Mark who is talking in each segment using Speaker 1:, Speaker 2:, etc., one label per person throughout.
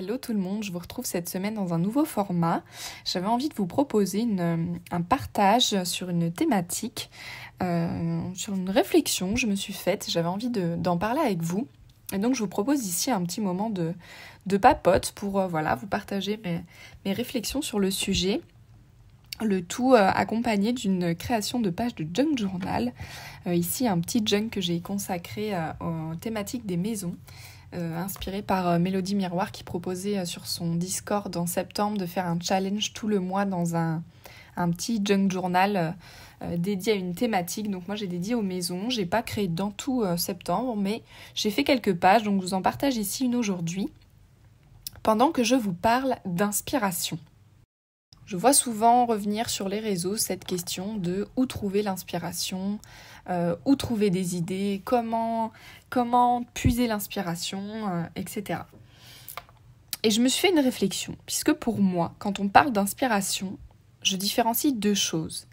Speaker 1: Hello tout le monde, je vous retrouve cette semaine dans un nouveau format. J'avais envie de vous proposer un partage sur une thématique, sur une réflexion que je me suis faite. J'avais envie d'en parler avec vous. Et donc je vous propose ici un petit moment de papote pour vous partager mes réflexions sur le sujet. Le tout accompagné d'une création de page de junk journal. Ici un petit junk que j'ai consacré aux thématiques des maisons. Inspiré par Mélodie Miroir qui proposait sur son Discord en septembre de faire un challenge tout le mois dans un petit junk journal dédié à une thématique. Donc moi j'ai dédié aux maisons, j'ai pas créé dans tout septembre, mais j'ai fait quelques pages, donc je vous en partage ici une aujourd'hui, pendant que je vous parle d'inspiration. Je vois souvent revenir sur les réseaux cette question de où trouver l'inspiration, où trouver des idées, comment puiser l'inspiration, etc. Et je me suis fait une réflexion, puisque pour moi, quand on parle d'inspiration, je différencie deux choses.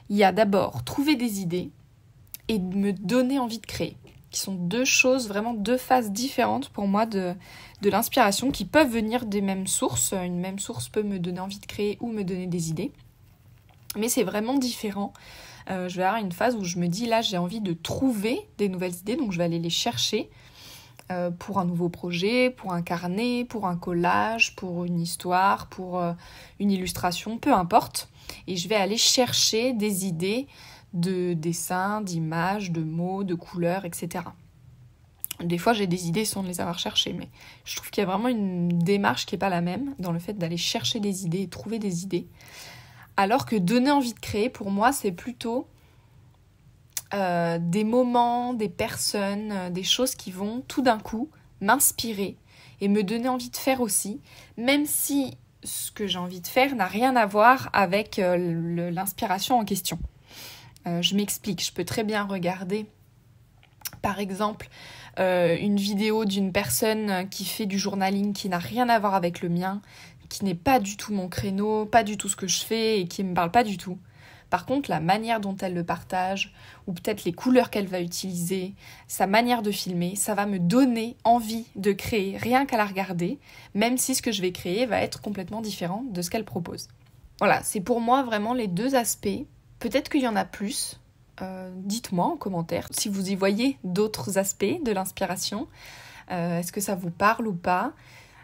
Speaker 1: Il y a d'abord trouver des idées et me donner envie de créer, qui sont deux choses, vraiment deux phases différentes pour moi de l'inspiration, qui peuvent venir des mêmes sources. Une même source peut me donner envie de créer ou me donner des idées, mais c'est vraiment différent. Je vais avoir une phase où je me dis là j'ai envie de trouver des nouvelles idées, donc je vais aller les chercher pour un nouveau projet, pour un carnet, pour un collage, pour une histoire, pour une illustration, peu importe. Et je vais aller chercher des idées de dessins, d'images, de mots, de couleurs, etc. Des fois j'ai des idées sans les avoir cherchées, mais je trouve qu'il y a vraiment une démarche qui n'est pas la même dans le fait d'aller chercher des idées et trouver des idées. Alors que donner envie de créer, pour moi, c'est plutôt des moments, des personnes, des choses qui vont tout d'un coup m'inspirer et me donner envie de faire aussi, même si ce que j'ai envie de faire n'a rien à voir avec l'inspiration en question. Je m'explique, je peux très bien regarder, par exemple, une vidéo d'une personne qui fait du journaling qui n'a rien à voir avec le mien, qui n'est pas du tout mon créneau, pas du tout ce que je fais et qui ne me parle pas du tout. Par contre, la manière dont elle le partage, ou peut-être les couleurs qu'elle va utiliser, sa manière de filmer, ça va me donner envie de créer rien qu'à la regarder, même si ce que je vais créer va être complètement différent de ce qu'elle propose. Voilà, c'est pour moi vraiment les deux aspects. Peut-être qu'il y en a plus. Dites-moi en commentaire si vous y voyez d'autres aspects de l'inspiration. Est-ce que ça vous parle ou pas ?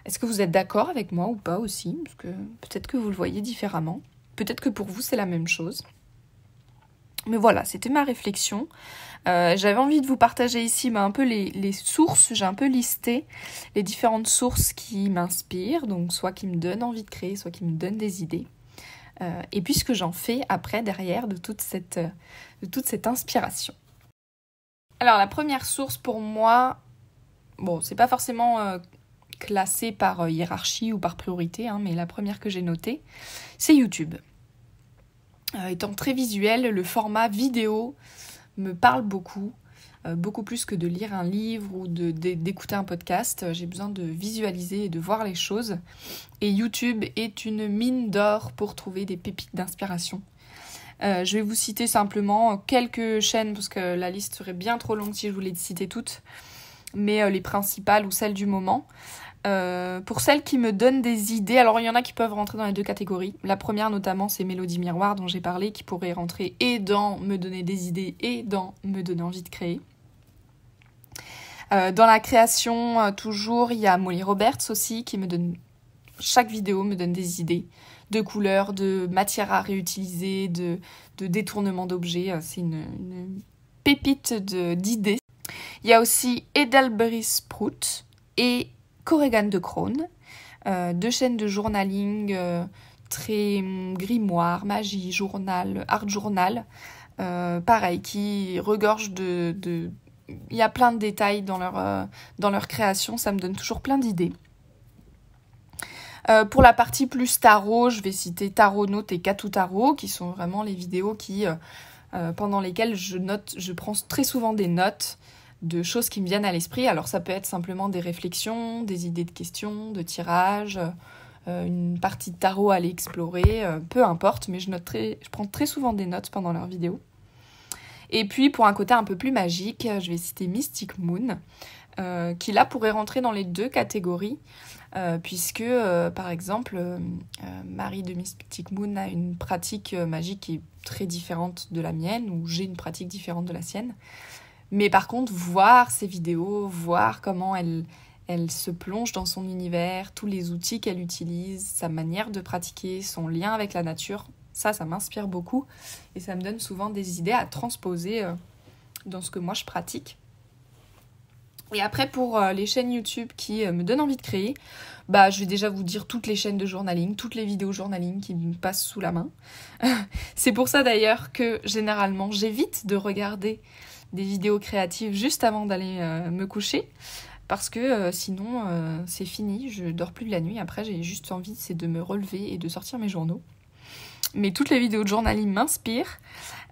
Speaker 1: Est-ce que vous êtes d'accord avec moi ou pas aussi ? Parce que peut-être que vous le voyez différemment. Peut-être que pour vous, c'est la même chose. Mais voilà, c'était ma réflexion. J'avais envie de vous partager ici un peu les sources. J'ai un peu listé les différentes sources qui m'inspirent. Donc soit qui me donnent envie de créer, soit qui me donnent des idées. Et puis ce que j'en fais après, derrière, de toute cette inspiration. Alors la première source pour moi, bon, c'est pas forcément classée par hiérarchie ou par priorité, mais la première que j'ai notée, c'est YouTube. Étant très visuel, le format vidéo me parle beaucoup, beaucoup plus que de lire un livre ou d'écouter un podcast. J'ai besoin de visualiser et de voir les choses. Et YouTube est une mine d'or pour trouver des pépites d'inspiration. Je vais vous citer simplement quelques chaînes, parce que la liste serait bien trop longue si je voulais les citer toutes, mais les principales ou celles du moment. Pour celles qui me donnent des idées, alors il y en a qui peuvent rentrer dans les deux catégories. La première notamment, c'est Mélodie Miroir dont j'ai parlé, qui pourrait rentrer et dans me donner des idées et dans me donner envie de créer. Dans la création, toujours, il y a Molly Roberts aussi, qui me donne... Chaque vidéo me donne des idées de couleurs, de matières à réutiliser, de détournement d'objets. C'est une pépite d'idées. Il y a aussi Edelberry Sprout et Corrigan de Crone, deux chaînes de journaling très grimoire, magie, journal, art journal, pareil, qui regorgent de... Il y a plein de détails dans leur création, ça me donne toujours plein d'idées. Pour la partie plus tarot, je vais citer Tarot Note et Katou Tarot, qui sont vraiment les vidéos pendant lesquelles je prends très souvent des notes de choses qui me viennent à l'esprit. Alors ça peut être simplement des réflexions, des idées de questions, de tirages, une partie de tarot à aller explorer, peu importe, mais je prends très souvent des notes pendant leurs vidéos. Et puis pour un côté un peu plus magique, je vais citer Mystic Moon, qui là pourrait rentrer dans les deux catégories, puisque par exemple Marie de Mystic Moon a une pratique magique qui est très différente de la mienne, ou j'ai une pratique différente de la sienne. Mais par contre, voir ses vidéos, voir comment elle se plonge dans son univers, tous les outils qu'elle utilise, sa manière de pratiquer, son lien avec la nature, ça m'inspire beaucoup et ça me donne souvent des idées à transposer dans ce que moi je pratique. Et après, pour les chaînes YouTube qui me donnent envie de créer, je vais déjà vous dire toutes les chaînes de journaling, toutes les vidéos journaling qui me passent sous la main. C'est pour ça d'ailleurs que généralement j'évite de regarder des vidéos créatives juste avant d'aller me coucher, parce que sinon c'est fini, je dors plus de la nuit. Après j'ai juste envie de me relever et de sortir mes journaux. Mais toutes les vidéos de journaling m'inspirent.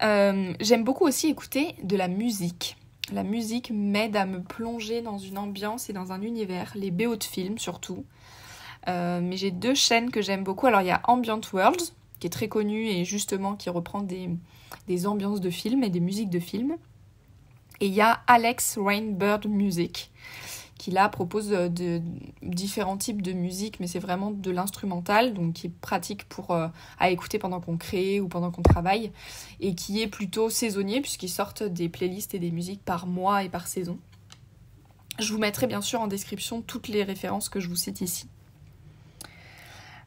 Speaker 1: J'aime beaucoup aussi écouter de la musique. La musique m'aide à me plonger dans une ambiance et dans un univers, les BO de films surtout. Mais j'ai 2 chaînes que j'aime beaucoup. Alors il y a Ambient World, qui est très connue et justement qui reprend des ambiances de films et des musiques de films. Et il y a Alex Rainbird Music, qui là propose de différents types de musique, mais c'est vraiment de l'instrumental, donc qui est pratique à écouter pendant qu'on crée ou pendant qu'on travaille, et qui est plutôt saisonnier, puisqu'ils sortent des playlists et des musiques par mois et par saison. Je vous mettrai bien sûr en description toutes les références que je vous cite ici.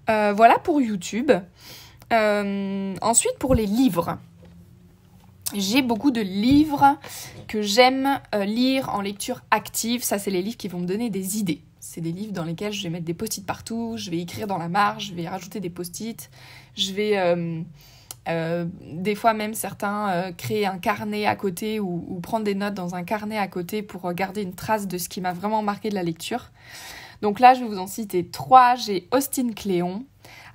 Speaker 1: Voilà pour YouTube. Ensuite, pour les livres. J'ai beaucoup de livres que j'aime lire en lecture active. Ça, c'est les livres qui vont me donner des idées. C'est des livres dans lesquels je vais mettre des post-it partout, je vais écrire dans la marge, je vais rajouter des post-it. Je vais, des fois même certains, créer un carnet à côté ou prendre des notes dans un carnet à côté pour garder une trace de ce qui m'a vraiment marqué de la lecture. Donc là, je vais vous en citer 3. J'ai Austin Kleon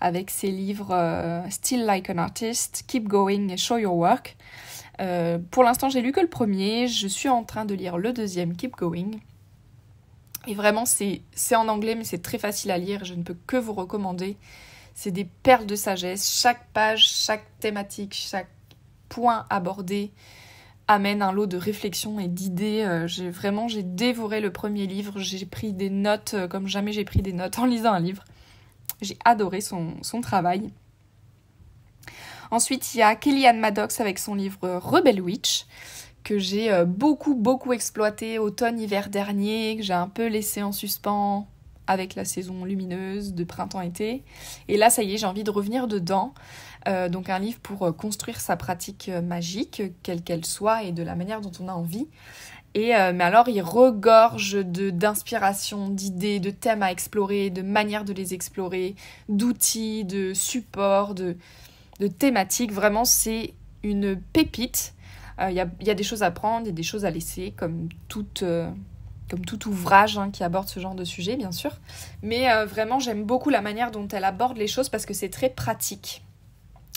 Speaker 1: avec ses livres Still Like an Artist, Keep Going et Show Your Work. Pour l'instant, j'ai lu que le premier. Je suis en train de lire le deuxième, Keep Going. Et vraiment, c'est en anglais, mais c'est très facile à lire. Je ne peux que vous recommander. C'est des perles de sagesse. Chaque page, chaque thématique, chaque point abordé amène un lot de réflexion et d'idées. J'ai dévoré le premier livre. J'ai pris des notes comme jamais j'ai pris des notes en lisant un livre. J'ai adoré son travail. Ensuite, il y a Kellyanne Maddox avec son livre Rebel Witch, que j'ai beaucoup exploité automne-hiver dernier, que j'ai un peu laissé en suspens avec la saison lumineuse de printemps-été. Et là, ça y est, j'ai envie de revenir dedans. Donc un livre pour construire sa pratique magique, quelle qu'elle soit, et de la manière dont on a envie. Mais alors, il regorge d'inspiration, d'idées, de thèmes à explorer, de manières de les explorer, d'outils, de supports, de thématiques. Vraiment, c'est une pépite. Il y a des choses à prendre et des choses à laisser, comme tout ouvrage qui aborde ce genre de sujet, bien sûr. Mais vraiment, j'aime beaucoup la manière dont elle aborde les choses parce que c'est très pratique.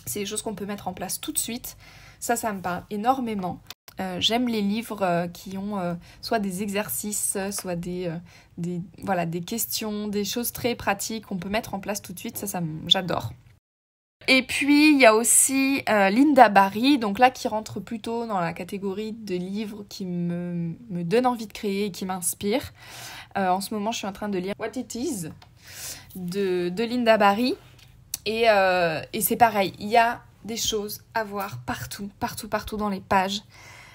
Speaker 1: C'est des choses qu'on peut mettre en place tout de suite. Ça me parle énormément. J'aime les livres qui ont soit des exercices, soit des questions, des choses très pratiques qu'on peut mettre en place tout de suite. J'adore. Et puis, il y a aussi Lynda Barry, donc là, qui rentre plutôt dans la catégorie de livres qui me donnent envie de créer et qui m'inspirent. En ce moment, je suis en train de lire What It Is de Lynda Barry. Et c'est pareil, il y a des choses à voir partout dans les pages.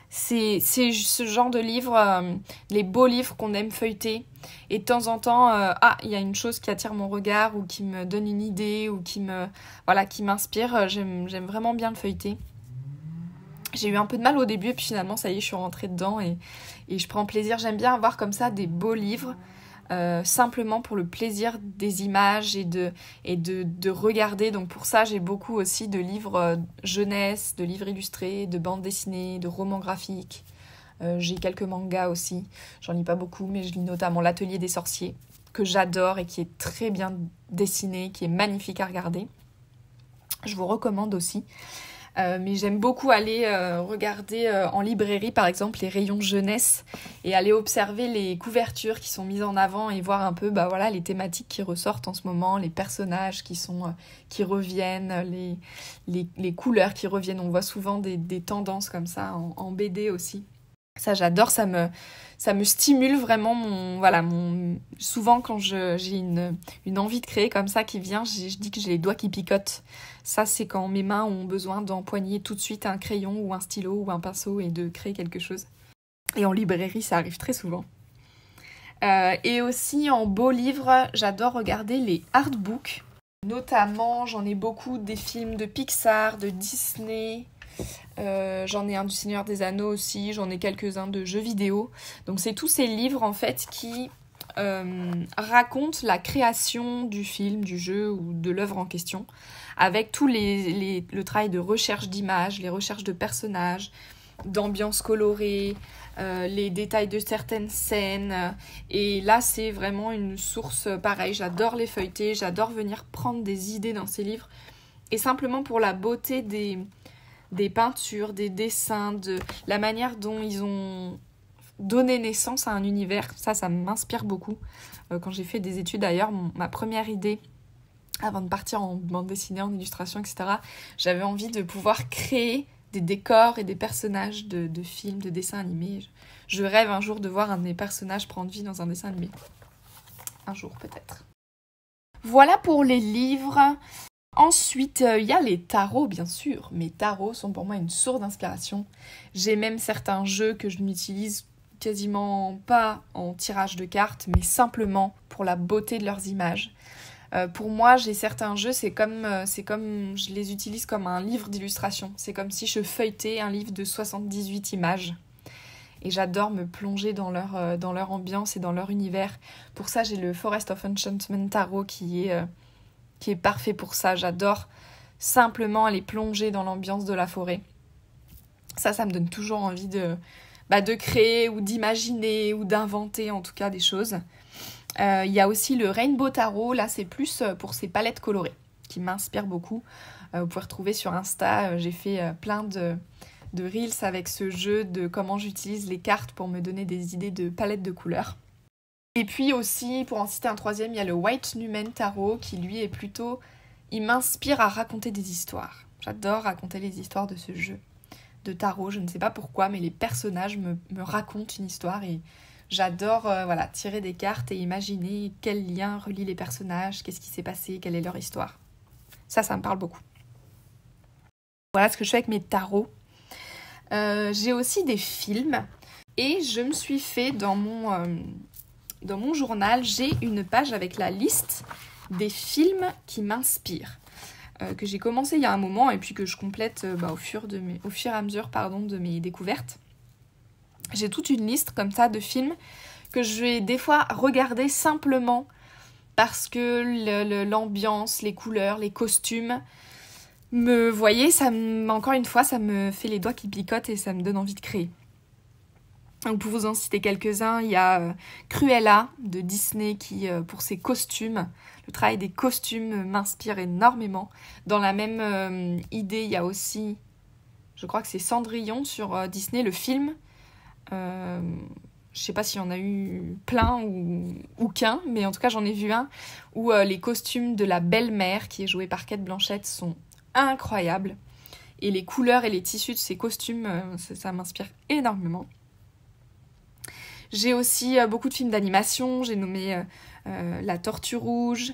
Speaker 1: C'est ce genre de livres, les beaux livres qu'on aime feuilleter. Et de temps en temps, il y a une chose qui attire mon regard ou qui me donne une idée ou qui m'inspire. J'aime vraiment bien le feuilleter. J'ai eu un peu de mal au début et puis finalement, ça y est, je suis rentrée dedans et je prends plaisir. J'aime bien avoir comme ça des beaux livres. Simplement pour le plaisir des images et de regarder. Donc pour ça, j'ai beaucoup aussi de livres jeunesse, de livres illustrés, de bandes dessinées, de romans graphiques. J'ai quelques mangas aussi. J'en lis pas beaucoup, mais je lis notamment L'Atelier des sorciers, que j'adore et qui est très bien dessiné, qui est magnifique à regarder. Je vous recommande aussi. Mais j'aime beaucoup aller regarder en librairie, par exemple, les rayons jeunesse et aller observer les couvertures qui sont mises en avant et voir un peu les thématiques qui ressortent en ce moment, les personnages qui reviennent, les couleurs qui reviennent. On voit souvent des tendances comme ça en BD aussi. Ça, j'adore, ça me stimule vraiment souvent quand j'ai une envie de créer comme ça qui vient, je dis que j'ai les doigts qui picotent. Ça, c'est quand mes mains ont besoin d'empoigner tout de suite un crayon ou un stylo ou un pinceau et de créer quelque chose. Et en librairie, ça arrive très souvent. Et aussi en beau livre, j'adore regarder les artbooks. Notamment, j'en ai beaucoup des films de Pixar, de Disney. J'en ai un du Seigneur des Anneaux aussi, j'en ai quelques-uns de jeux vidéo. Donc c'est tous ces livres en fait qui racontent la création du film, du jeu ou de l'œuvre en question, avec tout le travail de recherche d'images, les recherches de personnages, d'ambiance colorée, les détails de certaines scènes. Et là c'est vraiment une source pareille, j'adore les feuilleter, j'adore venir prendre des idées dans ces livres. Et simplement pour la beauté des peintures, des dessins, de la manière dont ils ont donné naissance à un univers. Ça m'inspire beaucoup. Quand j'ai fait des études d'ailleurs, ma première idée, avant de partir en bande dessinée, en illustration, etc., j'avais envie de pouvoir créer des décors et des personnages de films, de dessins animés. Je rêve un jour de voir un de mes personnages prendre vie dans un dessin animé. Un jour peut-être. Voilà pour les livres. Ensuite, il y a les tarots, bien sûr. Mes tarots sont pour moi une source d'inspiration. J'ai même certains jeux que je n'utilise quasiment pas en tirage de cartes, mais simplement pour la beauté de leurs images. Pour moi, j'ai certains jeux, c'est comme je les utilise comme un livre d'illustration. C'est comme si je feuilletais un livre de 78 images. Et j'adore me plonger dans leur ambiance et dans leur univers. Pour ça, j'ai le Forest of Enchantment Tarot qui est parfait pour ça. J'adore simplement aller plonger dans l'ambiance de la forêt. Ça me donne toujours envie de créer ou d'imaginer ou d'inventer en tout cas des choses. Il y a aussi le Rainbow Tarot, là c'est plus pour ces palettes colorées qui m'inspirent beaucoup. Vous pouvez retrouver sur Insta, j'ai fait plein de reels avec ce jeu de comment j'utilise les cartes pour me donner des idées de palettes de couleurs. Et puis aussi, pour en citer un troisième, il y a le White Numen Tarot qui lui est plutôt... Il m'inspire à raconter des histoires. J'adore raconter les histoires de ce jeu de tarot. Je ne sais pas pourquoi, mais les personnages me racontent une histoire et j'adore tirer des cartes et imaginer quel lien relie les personnages, qu'est-ce qui s'est passé, quelle est leur histoire. Ça me parle beaucoup. Voilà ce que je fais avec mes tarots. J'ai aussi des films et je me suis fait dans mon journal, j'ai une page avec la liste des films qui m'inspirent, que j'ai commencé il y a un moment et puis que je complète au fur et à mesure de mes découvertes. J'ai toute une liste comme ça de films que je vais des fois regarder simplement parce que l'ambiance, les couleurs, les costumes, encore une fois, ça me fait les doigts qui picotent et ça me donne envie de créer. Donc pour vous en citer quelques-uns, il y a Cruella de Disney qui, pour ses costumes, le travail des costumes m'inspire énormément. Dans la même idée, il y a aussi, je crois que c'est Cendrillon sur Disney, le film. Je sais pas s'il y en a eu plein ou qu'un, mais en tout cas j'en ai vu un où les costumes de la belle-mère, qui est jouée par Cate Blanchett, sont incroyables. Et les couleurs et les tissus de ces costumes, ça m'inspire énormément. J'ai aussi beaucoup de films d'animation. J'ai nommé La Tortue Rouge,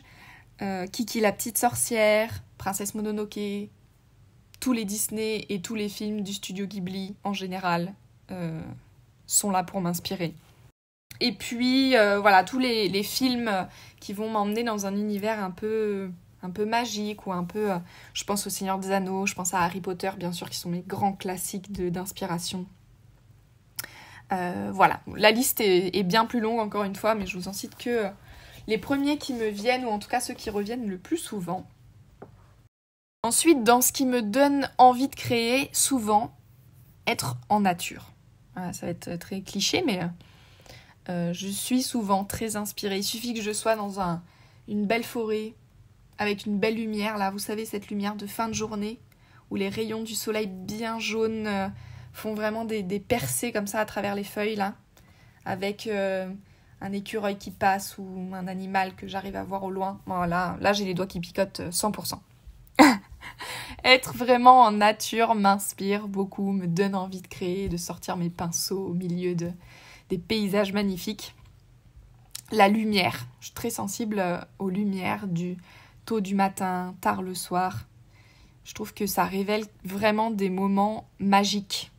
Speaker 1: Kiki la Petite Sorcière, Princesse Mononoke, tous les Disney et tous les films du studio Ghibli en général sont là pour m'inspirer. Et puis tous les films qui vont m'emmener dans un univers un peu magique ou un peu... je pense au Seigneur des Anneaux, je pense à Harry Potter bien sûr qui sont mes grands classiques d'inspiration. La liste est bien plus longue encore une fois, mais je vous en cite que les premiers qui me viennent, ou en tout cas ceux qui reviennent le plus souvent. Ensuite, dans ce qui me donne envie de créer, souvent, être en nature. Voilà, ça va être très cliché, mais je suis souvent très inspirée. Il suffit que je sois dans une belle forêt, avec une belle lumière, là, vous savez, cette lumière de fin de journée, où les rayons du soleil bien jaunes... font vraiment des percées comme ça à travers les feuilles, là, avec un écureuil qui passe ou un animal que j'arrive à voir au loin. Voilà, là j'ai les doigts qui picotent 100%. Être vraiment en nature m'inspire beaucoup, me donne envie de créer, de sortir mes pinceaux au milieu des paysages magnifiques. La lumière, je suis très sensible aux lumières du tôt du matin, tard le soir. Je trouve que ça révèle vraiment des moments magiques.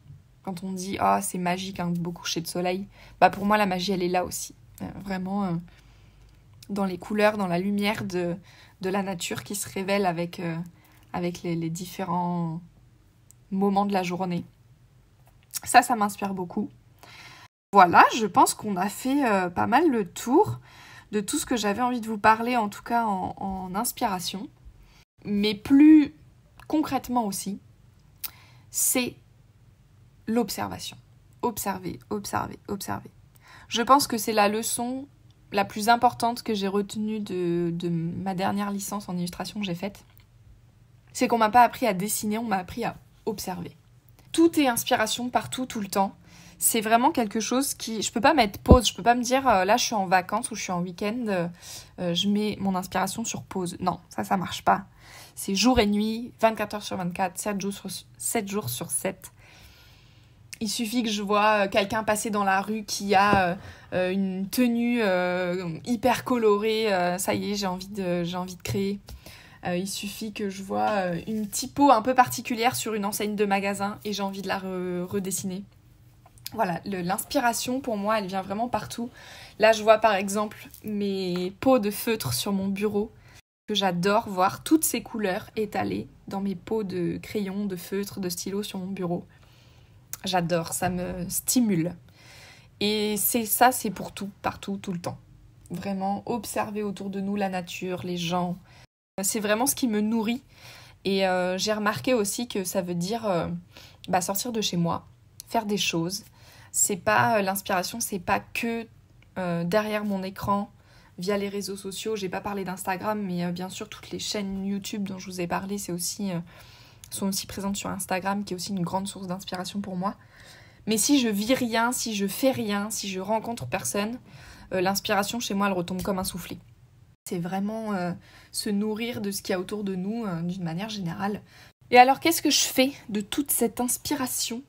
Speaker 1: Quand on dit « Ah, c'est magique, un beau coucher de soleil », bah pour moi, la magie, elle est là aussi. Vraiment dans les couleurs, dans la lumière de la nature qui se révèle avec les différents moments de la journée. Ça m'inspire beaucoup. Voilà, je pense qu'on a fait pas mal le tour de tout ce que j'avais envie de vous parler, en tout cas en inspiration. Mais plus concrètement aussi, c'est l'observation. Observer, observer, observer. Je pense que c'est la leçon la plus importante que j'ai retenue de ma dernière licence en illustration que j'ai faite. C'est qu'on m'a pas appris à dessiner, on m'a appris à observer. Tout est inspiration partout, tout le temps. C'est vraiment quelque chose qui... Je peux pas mettre pause, je peux pas me dire là je suis en vacances ou je suis en week-end, je mets mon inspiration sur pause. Non, ça marche pas. C'est jour et nuit, 24 heures sur 24, 7 jours sur 7. Il suffit que je vois quelqu'un passer dans la rue qui a une tenue hyper colorée, ça y est, j'ai envie de créer. Il suffit que je vois une typo un peu particulière sur une enseigne de magasin et j'ai envie de la redessiner. Voilà, l'inspiration pour moi, elle vient vraiment partout. Là, je vois par exemple mes pots de feutre sur mon bureau, que j'adore voir toutes ces couleurs étalées dans mes pots de crayons, de feutre, de stylos sur mon bureau. J'adore, ça me stimule. Et c'est pour tout, partout, tout le temps. Vraiment, observer autour de nous la nature, les gens. C'est vraiment ce qui me nourrit. Et j'ai remarqué aussi que ça veut dire sortir de chez moi, faire des choses. C'est pas l'inspiration, c'est pas que derrière mon écran, via les réseaux sociaux. J'ai pas parlé d'Instagram, mais bien sûr, toutes les chaînes YouTube dont je vous ai parlé, sont aussi présentes sur Instagram, qui est aussi une grande source d'inspiration pour moi. Mais si je vis rien, si je fais rien, si je rencontre personne, l'inspiration chez moi, elle retombe comme un soufflet. C'est vraiment se nourrir de ce qu'il y a autour de nous d'une manière générale. Et alors, qu'est-ce que je fais de toute cette inspiration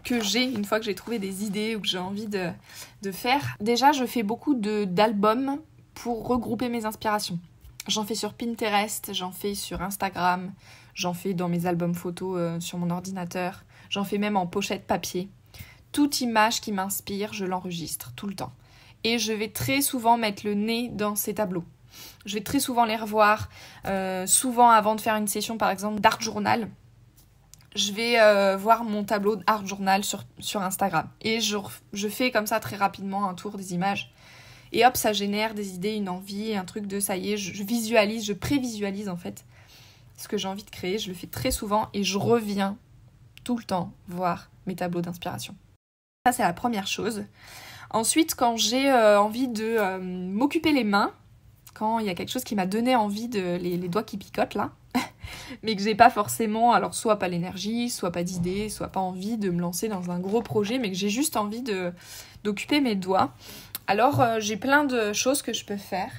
Speaker 1: que j'ai une fois que j'ai trouvé des idées ou que j'ai envie de faire? Déjà, je fais beaucoup d'albums pour regrouper mes inspirations. J'en fais sur Pinterest, j'en fais sur Instagram, j'en fais dans mes albums photos sur mon ordinateur, j'en fais même en pochette papier. Toute image qui m'inspire, je l'enregistre tout le temps. Et je vais très souvent mettre le nez dans ces tableaux. Je vais très souvent les revoir. Souvent, avant de faire une session, par exemple, d'art journal, je vais voir mon tableau d'art journal sur Instagram. Et je fais comme ça très rapidement un tour des images. Et hop, ça génère des idées, une envie, un truc de ça y est, je visualise, je prévisualise en fait ce que j'ai envie de créer. Je le fais très souvent et je reviens tout le temps voir mes tableaux d'inspiration. Ça, c'est la première chose. Ensuite, quand j'ai envie de m'occuper les mains, quand il y a quelque chose qui m'a donné envie les doigts qui picotent là, mais que j'ai pas forcément, alors soit pas l'énergie, soit pas d'idée, soit pas envie de me lancer dans un gros projet, mais que j'ai juste envie d'occuper mes doigts. Alors j'ai plein de choses que je peux faire.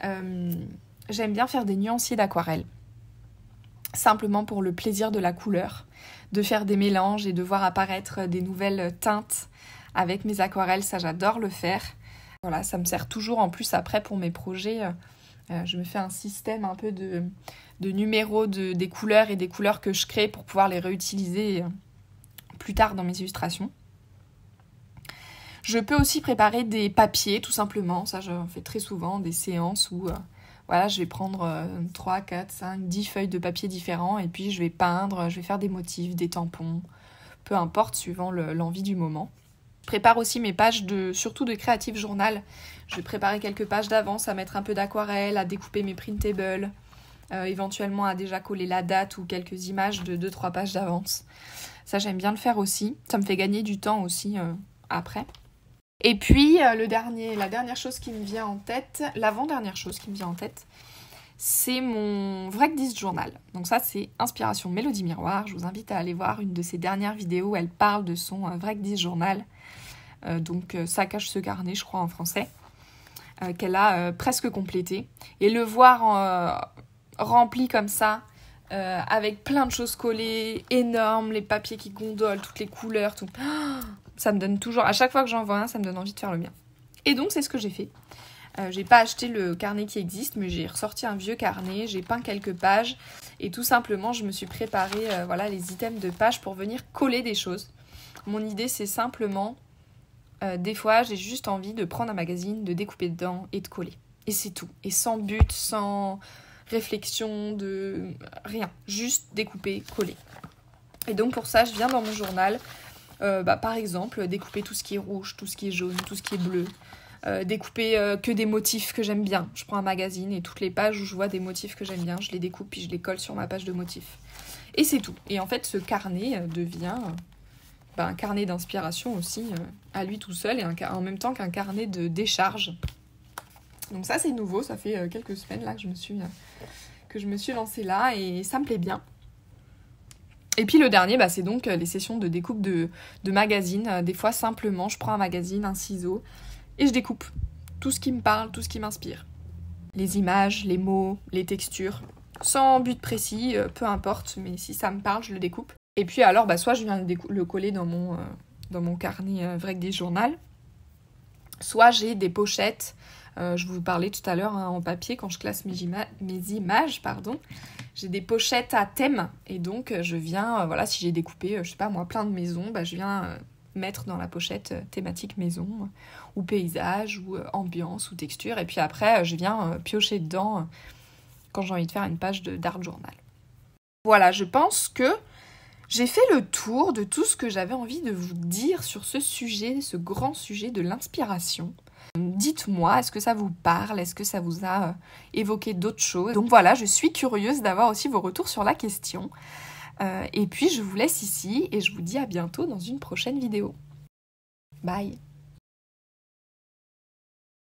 Speaker 1: J'aime bien faire des nuanciers d'aquarelle, simplement pour le plaisir de la couleur, de faire des mélanges et de voir apparaître des nouvelles teintes avec mes aquarelles, ça j'adore le faire. Voilà, ça me sert toujours en plus après pour mes projets. Je me fais un système un peu de numéros des couleurs et des couleurs que je crée pour pouvoir les réutiliser plus tard dans mes illustrations. Je peux aussi préparer des papiers tout simplement, ça je fais très souvent, des séances où je vais prendre 3, 4, 5, 10 feuilles de papier différents et puis je vais peindre, je vais faire des motifs, des tampons, peu importe, suivant l'envie du moment. Je prépare aussi mes pages surtout de Creative Journal. Je vais préparer quelques pages d'avance à mettre un peu d'aquarelle, à découper mes printables, éventuellement à déjà coller la date ou quelques images de 2-3 pages d'avance. Ça, j'aime bien le faire aussi. Ça me fait gagner du temps aussi après. Et puis, l'avant-dernière chose qui me vient en tête, c'est mon Vragdis Journal. Donc ça, c'est Inspiration Mélodie Miroir. Je vous invite à aller voir une de ses dernières vidéos où elle parle de son Vragdis Journal. Ça cache ce carnet, je crois, en français, qu'elle a presque complété. Et le voir rempli comme ça avec plein de choses collées, énormes, les papiers qui gondolent, toutes les couleurs, tout. Ça me donne toujours, à chaque fois que j'en vois un, ça me donne envie de faire le mien. Et donc c'est ce que j'ai fait. J'ai pas acheté le carnet qui existe, mais j'ai ressorti un vieux carnet, j'ai peint quelques pages, et tout simplement je me suis préparé voilà, les items de pages pour venir coller des choses. Mon idée c'est simplement, des fois j'ai juste envie de prendre un magazine, de découper dedans et de coller. Et c'est tout. Et sans but, sans réflexion, de rien. Juste découper, coller. Et donc pour ça, je viens dans mon journal, par exemple, découper tout ce qui est rouge, tout ce qui est jaune, tout ce qui est bleu. Découper que des motifs que j'aime bien. Je prends un magazine et toutes les pages où je vois des motifs que j'aime bien, je les découpe puis je les colle sur ma page de motifs. Et c'est tout. Et en fait, ce carnet devient un carnet d'inspiration aussi, à lui tout seul, et en même temps qu'un carnet de décharge. Donc ça c'est nouveau, ça fait quelques semaines là que je me suis lancée là et ça me plaît bien. Et puis le dernier, c'est donc les sessions de découpe de magazines. Des fois simplement je prends un magazine, un ciseau et je découpe tout ce qui me parle, tout ce qui m'inspire. Les images, les mots, les textures, sans but précis, peu importe, mais si ça me parle je le découpe. Et puis alors soit je viens le coller dans mon carnet vrai que des journaux, soit j'ai des pochettes. Je vous parlais tout à l'heure en papier quand je classe mes images, j'ai des pochettes à thème et donc je viens, si j'ai découpé, je sais pas moi, plein de maisons, je viens mettre dans la pochette thématique maison ou paysage ou ambiance ou texture et puis après je viens piocher dedans quand j'ai envie de faire une page d'art journal. Voilà, je pense que j'ai fait le tour de tout ce que j'avais envie de vous dire sur ce sujet, ce grand sujet de l'inspiration. Dites-moi, est-ce que ça vous parle? Est-ce que ça vous a évoqué d'autres choses? Donc voilà, je suis curieuse d'avoir aussi vos retours sur la question. Et puis je vous laisse ici et je vous dis à bientôt dans une prochaine vidéo. Bye!